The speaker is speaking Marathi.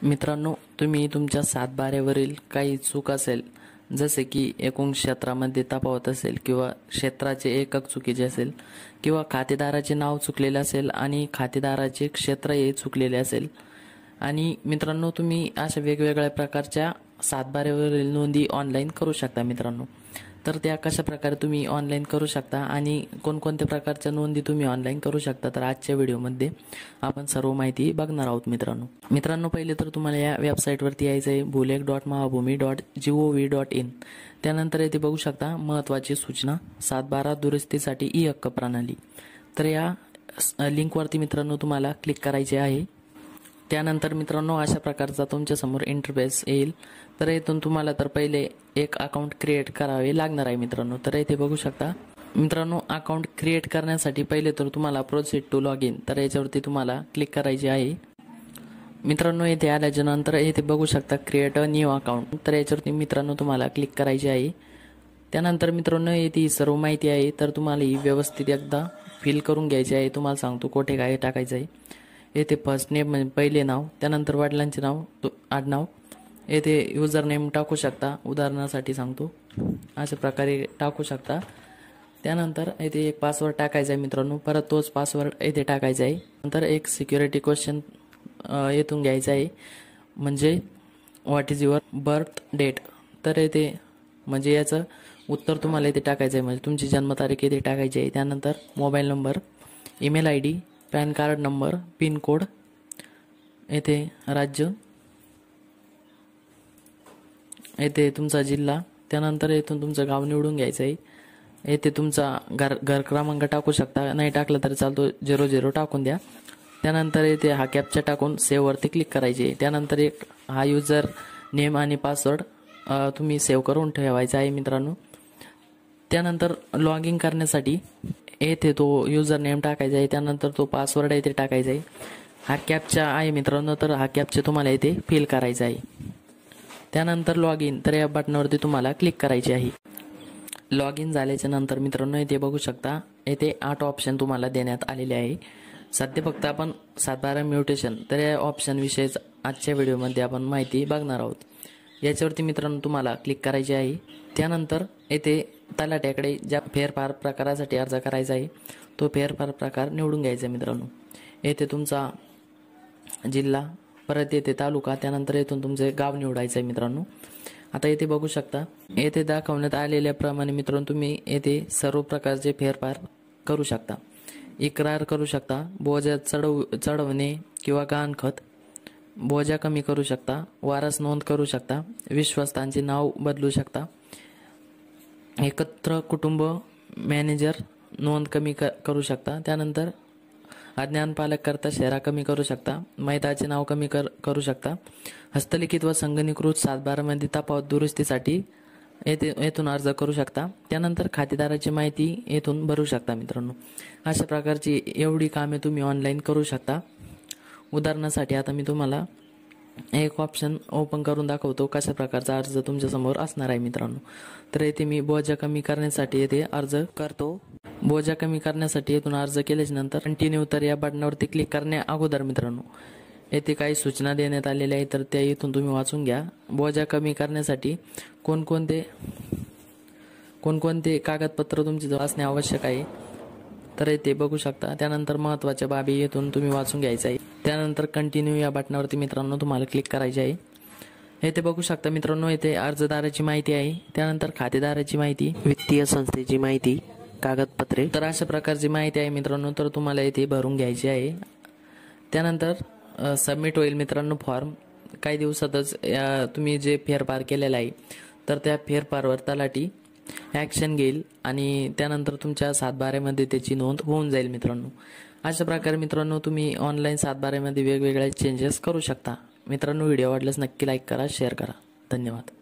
मित्रांनो, तुम्ही तुमच्या सातबाऱ्यावरील काही चूक असेल, जसे की एकूण क्षेत्रामध्ये तफावत असेल किंवा क्षेत्राचे एकक चुकीचे असेल किंवा खातेदाराचे नाव चुकलेले असेल आणि खातेदाराचे क्षेत्र हे चुकलेले असेल आणि मित्रांनो, तुम्ही अशा वेगवेगळ्या प्रकारच्या सातबाऱ्यावरील नोंदी ऑनलाईन करू शकता मित्रांनो. तर त्या कशा प्रकारे तुम्ही ऑनलाईन करू शकता आणि कोणकोणत्या प्रकारच्या नोंदी तुम्ही ऑनलाईन करू शकता, तर आजच्या व्हिडिओमध्ये आपण सर्व माहिती बघणार आहोत मित्रांनो. पहिले तर तुम्हाला या वेबसाईटवरती यायचं आहे bulek.mahabhumi.gov.in. त्यानंतर येथे बघू शकता महत्त्वाची सूचना, सातबारा दुरुस्तीसाठी ई हक्क प्रणाली. तर या लिंकवरती मित्रांनो तुम्हाला क्लिक करायचे आहे. त्यानंतर मित्रांनो अशा प्रकारचा तुमच्या समोर इंटरफेस येईल. तर इथून तुम्हाला तर पहिले एक अकाउंट क्रिएट करावे लागणार आहे मित्रांनो. तर इथे बघू शकता मित्रांनो, अकाउंट क्रिएट करण्यासाठी पहिले तर तुम्हाला प्रोसीड टू लॉग इन, तर याच्यावरती तुम्हाला क्लिक करायचे आहे मित्रांनो. येथे आल्याच्या नंतर येथे बघू शकता क्रिएट अ न्यू अकाउंट, तर याच्यावरती मित्रांनो तुम्हाला क्लिक करायचे आहे. त्यानंतर मित्रांनो येथे सर्व माहिती आहे, तर तुम्हाला ही व्यवस्थित एकदा फिल करून घ्यायची आहे. तुम्हाला सांगतो कुठे काय टाकायचं आहे. येथे फर्स्ट नेम म्हणजे पहिले नाव, त्यानंतर वडिलांचे नाव, आडनाव, येथे युजर नेम टाकू शकता, उदाहरणासाठी सांगतो अशा प्रकारे टाकू शकता. त्यानंतर येथे एक पासवर्ड टाकायचा आहे मित्रांनो, परत तोच पासवर्ड येथे टाकायचा आहे. नंतर एक सिक्युरिटी क्वेश्चन येथून घ्यायचा आहे, म्हणजे what is your birth date. तर येथे म्हणजे याचं उत्तर तुम्हाला येथे टाकायचं आहे, म्हणजे तुमची जन्मतारीख येथे टाकायची आहे. त्यानंतर mobile number, email I D, PAN card number, pincode, येथे राज्य, येथे तुमचा जिल्हा, त्यानंतर येथून तुमचं गाव निवडून घ्यायचं आहे. येथे तुमचा घर क्रमांक टाकू शकता, नाही टाकलं तरी चालतो, 00 टाकून द्या. त्यानंतर येथे हा कॅप्चा टाकून सेव्हवरती क्लिक करायचे. त्यानंतर एक हा युजर नेम आणि पासवर्ड तुम्ही सेव्ह करून ठेवायचा आहे मित्रांनो. त्यानंतर लॉग इन करण्यासाठी येथे तो युजर नेम टाकायचा आहे, त्यानंतर तो पासवर्ड येथे टाकायचा आहे. हा कॅप्चा आहे मित्रांनो, तर हा कॅप्चा तुम्हाला येथे फिल करायचा आहे. त्यानंतर लॉग इन, तर या बटनावरती तुम्हाला क्लिक करायचे आहे. लॉग इन झाल्याच्या नंतर मित्रांनो येथे बघू शकता, येथे 8 ऑप्शन तुम्हाला देण्यात आलेले आहे. सध्या फक्त आपण सातबारा म्युटेशन, तर या ऑप्शन विषयीच आजच्या व्हिडिओमध्ये आपण माहिती बघणार आहोत. याच्यावरती मित्रांनो तुम्हाला क्लिक करायचे आहे. त्यानंतर येथे तलाट्याकडे ज्या फेरफार प्रकारासाठी अर्ज करायचा आहे, तो फेरफार प्रकार निवडून घ्यायचा मित्रांनो. येथे तुमचा जिल्हा, परत येथे तालुका, त्यानंतर येथून तुमचे गाव निवडायचं आहे मित्रांनो. आता येथे बघू शकता, येथे दाखवण्यात आलेल्याप्रमाणे मित्रांनो तुम्ही येथे सर्व प्रकारचे फेरफार करू शकता. इक्रार करू शकता, बोजा चढवणे किंवा गहाणखत, बोजा कमी करू शकता, वारस नोंद करू शकता, विश्वस्तांचे नाव बदलू शकता, एकत्र कुटुंब मॅनेजर नोंद कमी करू शकता. त्यानंतर अज्ञान पालक करता शेरा कमी करू शकता, मैताचे नाव कमी करू शकता. हस्तलिखित व संगणकीकृत सातबारामध्ये तफावत दुरुस्तीसाठी येथून अर्ज करू शकता. त्यानंतर खातेदाराची माहिती येथून भरू शकता मित्रांनो. अशा प्रकारची एवढी कामे तुम्ही ऑनलाईन करू शकता. उदाहरणासाठी आता मी तुम्हाला एक ऑप्शन ओपन करून दाखवतो, कशा प्रकारचा अर्ज तुमच्या समोर असणार आहे मित्रांनो. तर येथे मी बोजा कमी करण्यासाठी येथे अर्ज करतो. बोजा कमी करण्यासाठी येथून अर्ज केल्याच्या नंतर कंटिन्यू, तर या बटनावरती क्लिक करण्या अगोदर मित्रांनो येथे काही सूचना देण्यात आलेल्या आहेत, तर त्या इथून तुम्ही वाचून घ्या. बोजा कमी करण्यासाठी कोणकोणते कागदपत्र तुमचे जवळ असणे आवश्यक आहे, तर येथे बघू शकता. त्यानंतर महत्त्वाच्या बाबी येथून तुम्ही वाचून घ्यायचं आहे. त्यानंतर कंटिन्यू या बटनावरती मित्रांनो तुम्हाला क्लिक करायचे आहे. येथे बघू शकता मित्रांनो, येथे अर्जदाराची माहिती आहे, त्यानंतर खातेदाराची माहिती, वित्तीय संस्थेची माहिती, कागदपत्रे, तर अशा प्रकारची माहिती आहे मित्रांनो. तर तुम्हाला येथे भरून घ्यायची आहे. त्यानंतर सबमिट होईल मित्रांनो फॉर्म. काही दिवसातच तुम्ही जे फेरफार केलेला आहे, तर त्या फेरफारवर तलाठी ॲक्शन घेईल आणि त्यानंतर तुमच्या सातबाऱ्यामध्ये त्याची नोंद होऊन जाईल मित्रांनो. अशा प्रकारे मित्रांनो तुम्ही ऑनलाईन सातबाऱ्यामध्ये वेगवेगळे चेंजेस करू शकता मित्रांनो. व्हिडिओ आवडल्यास नक्की लाईक करा, शेअर करा. धन्यवाद.